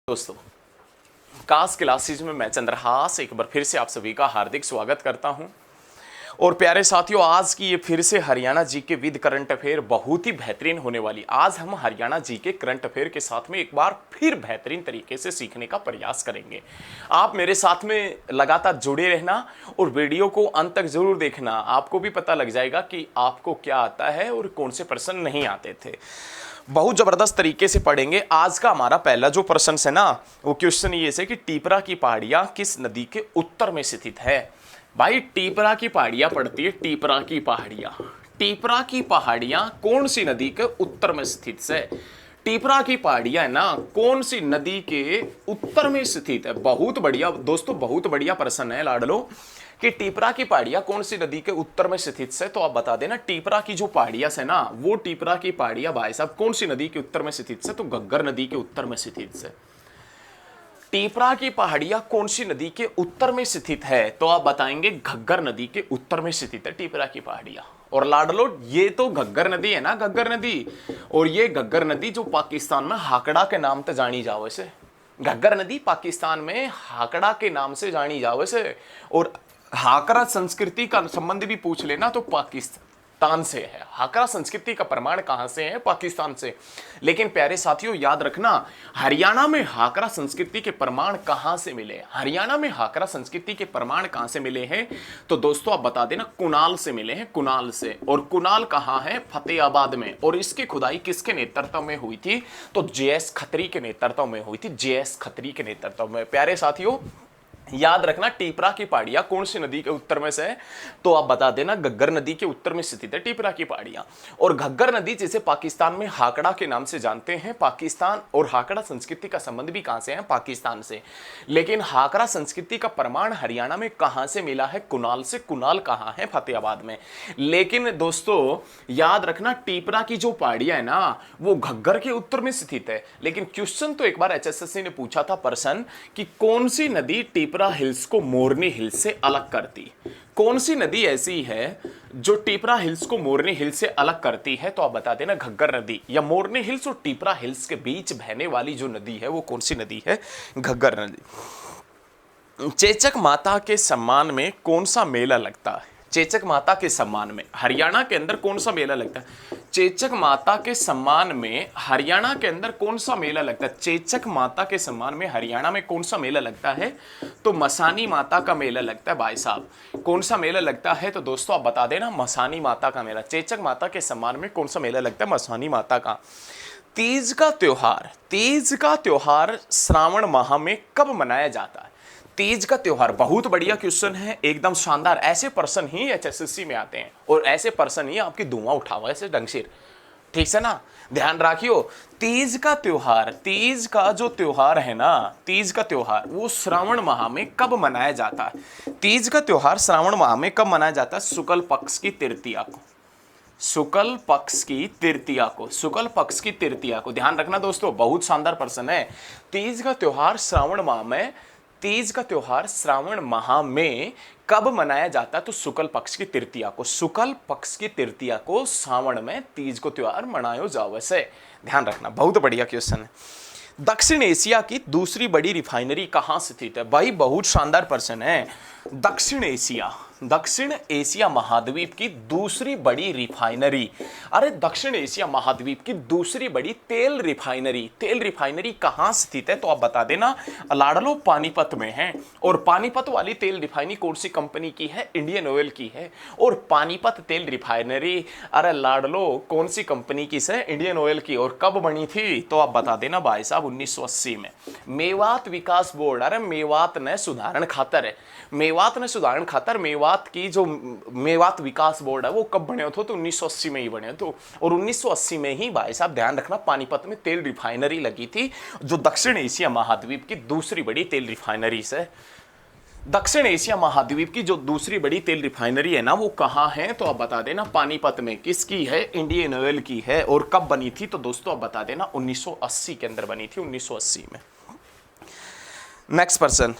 दोस्तों, कास क्लासेज में मैं चंद्रहास एक बार फिर से आप सभी का हार्दिक स्वागत करता हूं। और प्यारे साथियों, आज की ये फिर से हरियाणा जी के विद करंट अफेयर बहुत ही बेहतरीन होने वाली। आज हम हरियाणा जी के करंट अफेयर के साथ में एक बार फिर बेहतरीन तरीके से सीखने का प्रयास करेंगे। आप मेरे साथ में लगातार जुड़े रहना और वीडियो को अंत तक जरूर देखना। आपको भी पता लग जाएगा कि आपको क्या आता है और कौन से प्रश्न नहीं आते थे। बहुत जबरदस्त तरीके से पढ़ेंगे। आज का हमारा पहला जो प्रश्न है ना, वो क्वेश्चन ये है कि टीपरा की पहाड़ियां किस नदी के उत्तर में स्थित है। भाई, टीपरा की पहाड़ियां पड़ती है, टीपरा की पहाड़ियां। टीपरा की पहाड़ियां कौन सी नदी के उत्तर में स्थित है? टीपरा की पहाड़ियां है ना, कौन सी नदी के उत्तर में स्थित है? बहुत बढ़िया दोस्तों, बहुत बढ़िया प्रश्न है लाडलो कि टीपरा की पहाड़ियां कौन सी नदी के उत्तर में स्थित है। तो आप बता देना, टीपरा की जो पहाड़ियां है ना, वो टीपरा की पहाड़ियां भाई साहब कौन सी नदी के उत्तर में स्थित है? तो घग्गर नदी के उत्तर में स्थित है। टीपरा की पहाड़ियां कौन सी नदी के उत्तर में स्थित है? तो आप बताएंगे घग्गर नदी के उत्तर में स्थित है टीपरा की पहाड़ियां। और लाडलो, ये तो घग्गर नदी है ना, घग्गर नदी। और ये घग्गर नदी जो पाकिस्तान में हाकड़ा के नाम से जानी जावे से, घग्गर नदी पाकिस्तान में हाकड़ा के नाम से जानी जावे से। और हाकरा संस्कृति का संबंध भी पूछ लेना तो पाकिस्तान से है। हाकरा संस्कृति का प्रमाण कहां से है? पाकिस्तान से। लेकिन प्यारे साथियों, याद रखना, हरियाणा में हाकरा संस्कृति के प्रमाण कहां से मिले? हरियाणा में हाकरा संस्कृति के प्रमाण कहां से मिले हैं? तो दोस्तों आप बता देना, कुनाल से मिले हैं, कुनाल से। और कुनाल कहां है? फतेहाबाद में। और इसकी खुदाई किसके नेतृत्व में हुई थी? तो जेएस खत्री के नेतृत्व में हुई थी, जेएस खत्री के नेतृत्व में। प्यारे साथियों, याद रखना, टीपरा की पहाड़ियां कौन सी नदी के उत्तर में से है? तो आप बता देना, घग्गर नदी के उत्तर में स्थित है टीपरा की पहाड़ियां। और घग्गर नदी जिसे पाकिस्तान में हाकड़ा के नाम से जानते हैं, पाकिस्तान और हाकड़ा संस्कृति का संबंध भी कहां से है? पाकिस्तान से। लेकिन हाकड़ा संस्कृति का प्रमाण हरियाणा में कहां से मिला है? कुनाल से। कुनाल कहां है? फतेहाबाद में। लेकिन दोस्तों याद रखना, टीपरा की जो पहाड़ियां है ना, वो घग्गर के उत्तर में स्थित है। लेकिन क्वेश्चन तो एक बार एचएसएससी ने पूछा था प्रश्न कि कौन सी नदी टीपरा हिल्स को मोरनी हिल्स से अलग करती? कौन सी नदी ऐसी है जो टीपरा हिल्स को मोरनी हिल्स से अलग करती है? तो आप बता देना, घग्गर नदी। या मोरनी हिल्स और टीपरा हिल्स के बीच बहने वाली जो नदी है वो कौन सी नदी है? घग्गर नदी। चेचक माता के सम्मान में कौन सा मेला लगता है? चेचक माता के सम्मान में हरियाणा के अंदर कौन सा मेला लगता है? चेचक माता के सम्मान में हरियाणा के अंदर कौन सा मेला लगता है? चेचक माता के सम्मान में हरियाणा में कौन सा मेला लगता है? तो मसानी माता का मेला लगता है भाई साहब। कौन सा मेला लगता है? तो दोस्तों आप बता देना, मसानी माता का मेला। चेचक माता के सम्मान में कौन सा मेला लगता है? मसानी माता का। तीज का त्योहार, तीज का त्योहार श्रावण माह में कब मनाया जाता है? तीज का त्योहार, बहुत बढ़िया क्वेश्चन है, एकदम शानदार। ऐसे प्रश्न ही एचएसएससी में आते हैं और ऐसे प्रश्न ही आपकी धुआं उठावा ऐसे ढंग से, ठीक है ना? ध्यान रखियो, तीज का त्योहार, तीज का जो त्योहार है ना, तीज का त्योहार वो श्रावण माह में कब मनाया जाता है? तीज का त्योहार श्रावण माह में कब मनाया जाता है? शुक्ल पक्ष की तृतीया को। शुक्ल पक्ष की तृतीया को, शुक्ल पक्ष की तृतीया को। ध्यान रखना दोस्तों, बहुत शानदार प्रश्न है। तीज का त्योहार श्रावण माह में, तीज का त्योहार श्रावण माह में कब मनाया जाता है? तो शुक्ल पक्ष की तृतीया को। शुक्ल पक्ष की तृतीया को श्रावण में तीज को त्योहार मनायो जावे से। ध्यान रखना, बहुत बढ़िया क्वेश्चन है। दक्षिण एशिया की दूसरी बड़ी रिफाइनरी कहां स्थित है? भाई बहुत शानदार प्रश्न है। दक्षिण एशिया, दक्षिण एशिया महाद्वीप की दूसरी बड़ी रिफाइनरी। अरे दक्षिण एशिया महाद्वीप की दूसरी बड़ी तेल रिफाइनरी, तेल रिफाइनरी कहां स्थित है? तो आप बता देना, लाडलो पानीपत में है। और पानीपत वाली तेल रिफाइनरी कौन सी कंपनी की है? इंडियन ऑयल की है। और पानीपत तेल रिफाइनरी, अरे लाडलो कौन सी कंपनी की है? इंडियन ऑयल की। और कब बनी थी? तो आप बता देना भाई साहब, 1980 में। मेवात विकास बोर्ड, अरे मेवात ने सुधारण खातर है, मेवात ने सुधारण खातर मेवात की जो मेवात विकास बोर्ड है वो कब बने हो? तो 1980 में ही बने तो। और 1980 में ही भाई साहब ध्यान रखना, पानीपत में तेल रिफाइनरी लगी थी, जो दक्षिण एशिया महाद्वीप की दूसरी बड़ी तेल रिफाइनरी है। दक्षिण एशिया महाद्वीप की जो दूसरी बड़ी तेल रिफाइनरी है ना, वो कहां है? तो आप बता देना, पानीपत में। किसकी है? इंडियन ऑयल की है। और कब बनी थी? तो दोस्तों आप बता देना, 1980 के अंदर बनी थी, 1980 में। नेक्स्ट पर्सन,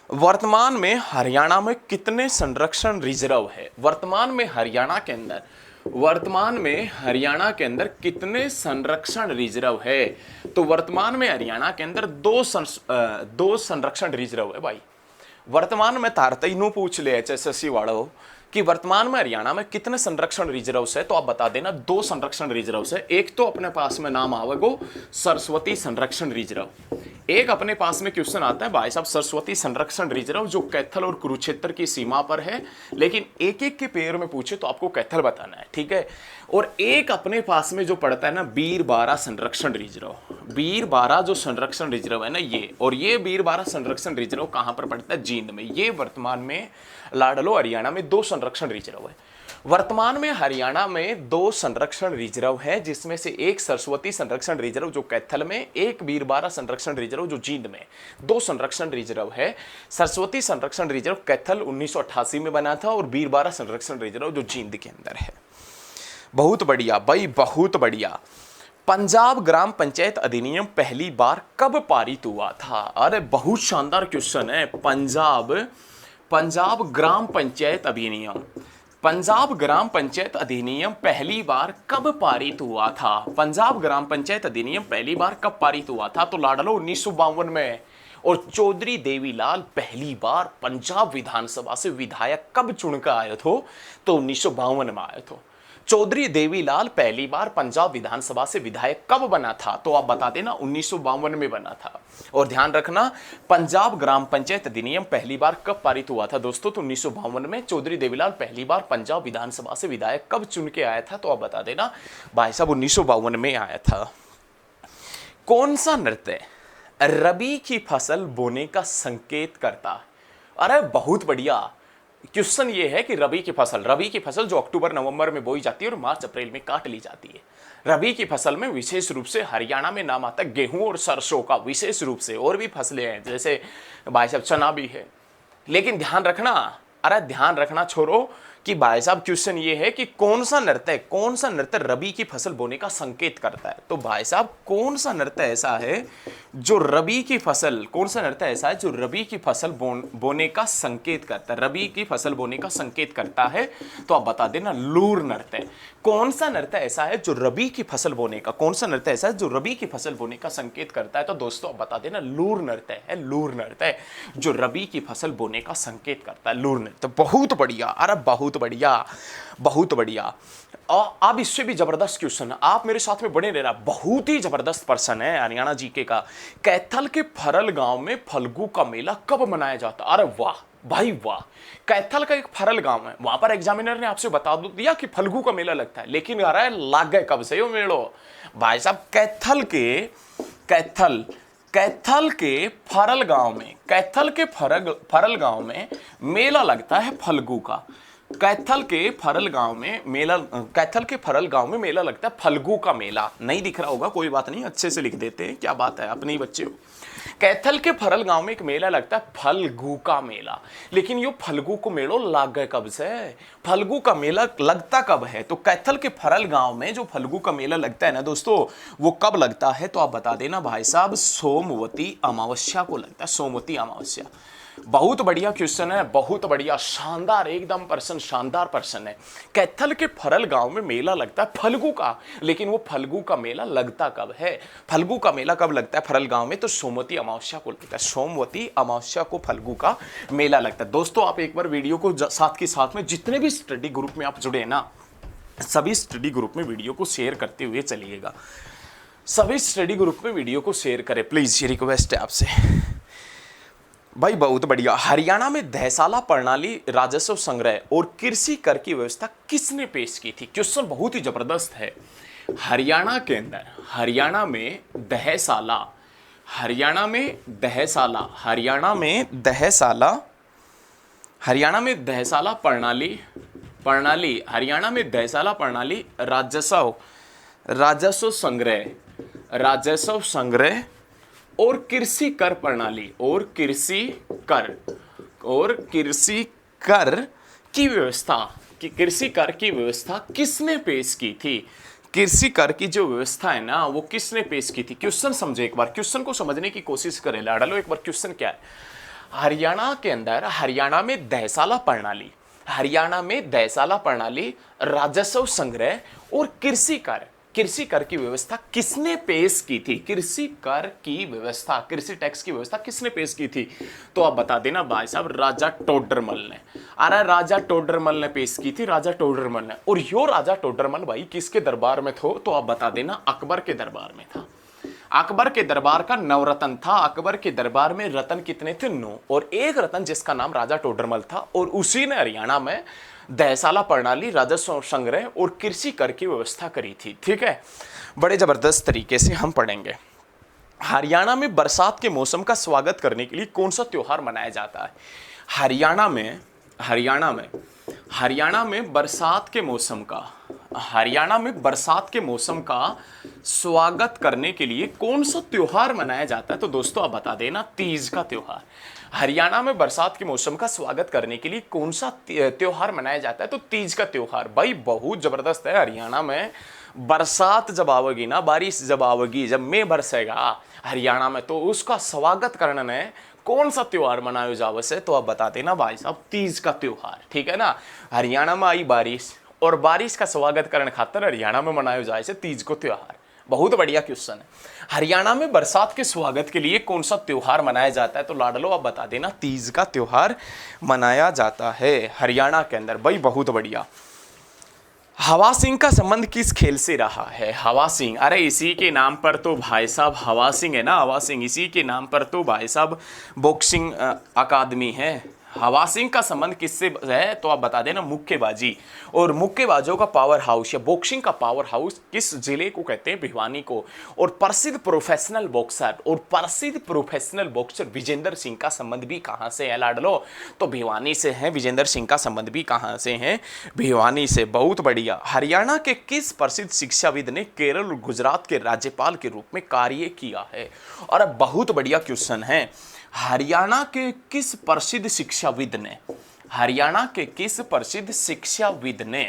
वर्तमान में हरियाणा में कितने संरक्षण रिजर्व है? वर्तमान में हरियाणा के अंदर वर्तमान में हरियाणा के अंदर कितने संरक्षण रिजर्व है? तो वर्तमान में हरियाणा के अंदर दो संरक्षण रिजर्व है भाई। वर्तमान में तारतई नु पूछ ले HSSC वालों कि वर्तमान में हरियाणा में कितने संरक्षण रिजर्व है, तो आप बता देना 2 संरक्षण रिजर्व है। एक तो अपने पास में नाम आवेगो सरस्वती संरक्षण रिजर्व, एक अपने पास में क्वेश्चन आता है भाई साहब सरस्वती संरक्षण रिजर्व जो कैथल और कुरुक्षेत्र की सीमा पर है, लेकिन एक एक के पेयर में पूछे तो आपको कैथल बताना है, ठीक है। और एक अपने पास में जो पड़ता है ना बीरबारा संरक्षण रिजर्व, बीरबारा जो संरक्षण रिजर्व है ना ये, और ये बीरबारा संरक्षण रिजर्व कहां पर पड़ता है? जींद में। ये वर्तमान में लाडलो हरियाणा में 2 संरक्षण रिजर्व है। वर्तमान में हरियाणा में 2 संरक्षण रिजर्व है, जिसमें से एक सरस्वती संरक्षण रिजर्व जो कैथल में, एक बीरबारा संरक्षण रिजर्व जो जींद में। 2 संरक्षण रिजर्व है। सरस्वती संरक्षण रिजर्व कैथल 1988 में बना था और बीरबारा संरक्षण रिजर्व जो जींद के अंदर है। बहुत बढ़िया भाई, बहुत बढ़िया। पंजाब ग्राम पंचायत अधिनियम पहली बार कब पारित हुआ था? अरे बहुत शानदार क्वेश्चन है। पंजाब ग्राम पंचायत अधिनियम, पंजाब ग्राम पंचायत अधिनियम पहली बार कब पारित हुआ था? पंजाब ग्राम पंचायत अधिनियम पहली बार कब पारित हुआ था? तो लाडलो 1952 में। और चौधरी देवीलाल पहली बार पंजाब विधानसभा से विधायक कब चुनकर आए थे? तो 1952 में आए थे। चौधरी देवीलाल पहली बार पंजाब विधानसभा से विधायक कब बना था? तो आप बता देना 1952 में बना था। और ध्यान रखना पंजाब ग्राम पंचायत अधिनियम पहली बार कब पारित हुआ था दोस्तों? तो 1952 में। चौधरी देवीलाल पहली बार पंजाब विधानसभा से विधायक कब चुन के आया था? तो आप बता देना भाई साहब 1952 में आया था। कौन सा नृत्य रबी की फसल बोने का संकेत करता? अरे बहुत बढ़िया क्वेश्चन ये है कि रबी की फसल जो अक्टूबर नवंबर में बोई जाती है और मार्च अप्रैल में काट ली जाती है। रबी की फसल में विशेष रूप से हरियाणा में नाम आता है गेहूं और सरसों का, विशेष रूप से। और भी फसलें हैं जैसे भाई साहब चना भी है। लेकिन ध्यान रखना, अरे ध्यान रखना छोरो कि भाई साहब क्वेश्चन ये है कि कौन सा नृत्य रबी की फसल बोने का संकेत करता है? तो भाई साहब कौन सा नृत्य ऐसा है जो रबी की फसल, कौन सा नृत्य ऐसा है जो रबी की फसल बोने का संकेत करता है? रबी की फसल बोने का संकेत करता है, तो आप बता देना लूर नृत्य। कौन सा नृत्य ऐसा है जो रबी की फसल बोने का, कौन सा नृत्य ऐसा है जो रबी की फसल बोने का संकेत करता है? तो दोस्तों आप बता देना लूर नृत्य है। लूर नृत्य जो रबी की फसल बोने का संकेत करता है, लूर नृत्य। बहुत बढ़िया, अरे बहुत बढ़िया, बहुत बढ़िया। और अब इससे भी जबरदस्त क्वेश्चन, आप मेरे साथ में बने रहना, बहुत ही जबरदस्त प्रश्न है हरियाणा जीके का। कैथल के फरल गांव में फल्गु का मेला कब मनाया जाता? अरे वाह भाई वाह। कैथल का एक फरल गांव है, वहां पर एग्जामिनर ने आपसे बता दिया कि फल्गु का मेला लगता है, लेकिन आ रहा है लाग गए कब से वो मेलो? भाई साहब कैथल के फरल गांव में मेला लगता है फल्गु का। कैथल के फरल गांव में मेला लगता है फल्गु का मेला। नहीं दिख रहा होगा, कोई बात नहीं, अच्छे से लिख देते हैं, क्या बात है, अपने ही बच्चे हो। कैथल के फरल गांव में एक मेला लगता है फल्गु का मेला, लेकिन यो फल्गु को मेलो लाग गए कब से? फल्गु का मेला लगता कब है? तो कैथल के फरल गांव में जो फल्गु का मेला लगता है ना दोस्तों, वो कब लगता है? तो आप बता देना भाई साहब सोमवती अमावस्या को लगता है, सोमवती अमावस्या। बहुत बढ़िया क्वेश्चन है, बहुत बढ़िया, शानदार एकदम प्रश्न, शानदार प्रश्न है। कैथल के फरल गांव में मेला लगता है फल्गु का, लेकिन वो फल्गु का मेला लगता कब है? फल्गु का मेला कब लगता है फरल गांव में? तो सोमवती अमावस्या को लगता है, सोमवती अमावस्या को फल्गु का मेला लगता है। दोस्तों आप एक बार वीडियो को साथ के साथ में जितने भी स्टडी ग्रुप में आप जुड़े हैं ना, सभी स्टडी ग्रुप में वीडियो को शेयर करते हुए चलिएगा। सभी स्टडी ग्रुप में वीडियो को शेयर करें प्लीज, ये रिक्वेस्ट है आपसे भाई। बहुत बढ़िया। हरियाणा में दहसाला प्रणाली, राजस्व संग्रह और कृषि कर की व्यवस्था किसने पेश की थी? क्वेश्चन बहुत ही जबरदस्त है। हरियाणा के अंदर, हरियाणा में दहसाला प्रणाली, राजस्व संग्रह और कृषि कर प्रणाली और कृषि कर की व्यवस्था किसने पेश की थी? कृषि कर की जो व्यवस्था है ना, वो किसने पेश की थी? क्वेश्चन समझे एक बार, क्वेश्चन को समझने की कोशिश करें लाडलो। एक बार क्वेश्चन क्या है? हरियाणा के अंदर, हरियाणा में दहसाला प्रणाली, हरियाणा में दयसाला प्रणाली, राजस्व संग्रह और कृषि कर की व्यवस्था किसने पेश की थी? कृषि कर की व्यवस्था, कृषि टैक्स की व्यवस्था किसने पेश की थी? तो आप बता देना भाई साहब, राजा टोडरमल ने। अरे राजा टोडरमल ने पेश की थी, राजा टोडरमल ने। और यो राजा टोडरमल भाई किसके दरबार में था? तो आप बता देना, अकबर के दरबार में था। अकबर के दरबार का नवरत्न था। अकबर के दरबार में रत्न कितने थे? 9। और एक रत्न जिसका नाम राजा टोडरमल था, और उसी ने हरियाणा में दयसाला प्रणाली, राजस्व संग्रह और कृषि कर की व्यवस्था करी थी। ठीक है, बड़े जबरदस्त तरीके से हम पढ़ेंगे। हरियाणा में बरसात के मौसम का स्वागत करने के लिए कौन सा त्योहार मनाया जाता है? हरियाणा में बरसात के मौसम का, हरियाणा में बरसात के मौसम का स्वागत करने के लिए कौन सा त्योहार मनाया जाता है? तो दोस्तों आप बता देना, तीज का त्योहार। हरियाणा में बरसात के मौसम का स्वागत करने के लिए कौन सा त्योहार मनाया जाता है? तो तीज का त्योहार। भाई बहुत जबरदस्त है। हरियाणा में बरसात जब आवेगी ना, बारिश जब आवेगी, जब मैं बरसेगा हरियाणा में, तो उसका स्वागत करने में कौन सा त्योहार मनाया जावे से? तो आप बता देना भाई साहब, तीज का त्योहार। ठीक है ना, हरियाणा में आई बारिश, और बारिश का स्वागत करने खातर हरियाणा में मनाया जाए से तीज को त्योहार। बहुत बढ़िया क्वेश्चन है। हरियाणा में बरसात के स्वागत के लिए कौन सा त्योहार मनाया जाता है? तो लाडलो आप बता देना, तीज का त्योहार मनाया जाता है हरियाणा के अंदर। भाई बहुत बढ़िया। हवा सिंह का संबंध किस खेल से रहा है? हवा सिंह, अरे इसी के नाम पर तो भाई साहब हवा सिंह है ना, हवा सिंह, इसी के नाम पर तो भाई साहब बॉक्सिंग अकादमी है। हवा सिंह का संबंध किससे है? तो आप बता देना, मुक्केबाजी। और मुक्केबाजों का पावर हाउस या बॉक्सिंग का पावर हाउस किस जिले को कहते हैं? भिवानी को। और प्रसिद्ध प्रोफेशनल बॉक्सर विजेंद्र सिंह का संबंध भी कहां से है लाडलो? तो भिवानी से है। विजेंद्र सिंह का संबंध भी कहां से है? भिवानी से। बहुत बढ़िया। हरियाणा के किस प्रसिद्ध शिक्षाविद ने केरल और गुजरात के राज्यपाल के रूप में कार्य किया है? और बहुत बढ़िया क्वेश्चन है। हरियाणा के किस प्रसिद्ध शिक्षाविद ने, हरियाणा के किस प्रसिद्ध शिक्षाविद ने,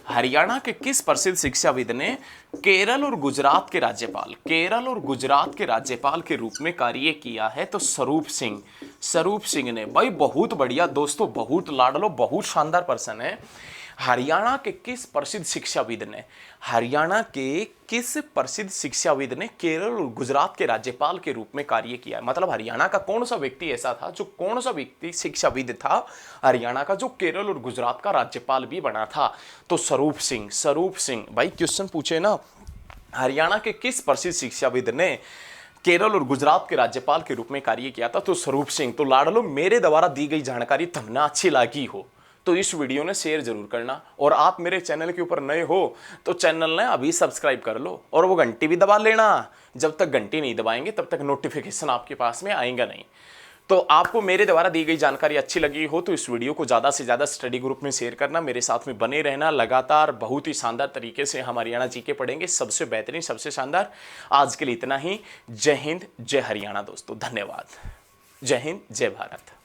हरियाणा के किस प्रसिद्ध शिक्षाविद ने केरल और गुजरात के राज्यपाल, केरल और गुजरात के राज्यपाल के रूप में कार्य किया है? तो स्वरूप सिंह ने। भाई बहुत बढ़िया दोस्तों, बहुत लाडलो, बहुत शानदार पर्सन है। हरियाणा के किस प्रसिद्ध शिक्षाविद ने, हरियाणा के किस प्रसिद्ध शिक्षाविद ने केरल और गुजरात के राज्यपाल के रूप में कार्य किया है? मतलब हरियाणा का कौन सा व्यक्ति ऐसा था, जो कौन सा व्यक्ति शिक्षाविद था हरियाणा का, जो केरल और गुजरात का राज्यपाल भी बना था? तो स्वरूप सिंह। भाई क्वेश्चन पूछे ना, हरियाणा के किस प्रसिद्ध शिक्षाविद ने केरल और गुजरात के राज्यपाल के रूप में कार्य किया था? तो स्वरूप सिंह। तो लाडलो, मेरे द्वारा दी गई जानकारी तुमने अच्छी लगी हो तो इस वीडियो ने शेयर जरूर करना, और आप मेरे चैनल के ऊपर नए हो तो चैनल ने अभी सब्सक्राइब कर लो, और वो घंटी भी दबा लेना। जब तक घंटी नहीं दबाएंगे तब तक नोटिफिकेशन आपके पास में आएगा नहीं। तो आपको मेरे द्वारा दी गई जानकारी अच्छी लगी हो तो इस वीडियो को ज़्यादा से ज़्यादा स्टडी ग्रुप में शेयर करना, मेरे साथ में बने रहना। लगातार बहुत ही शानदार तरीके से हम हरियाणा जीके पढ़ेंगे, सबसे बेहतरीन, सबसे शानदार। आज के लिए इतना ही। जय हिंद, जय हरियाणा दोस्तों, धन्यवाद। जय हिंद, जय भारत।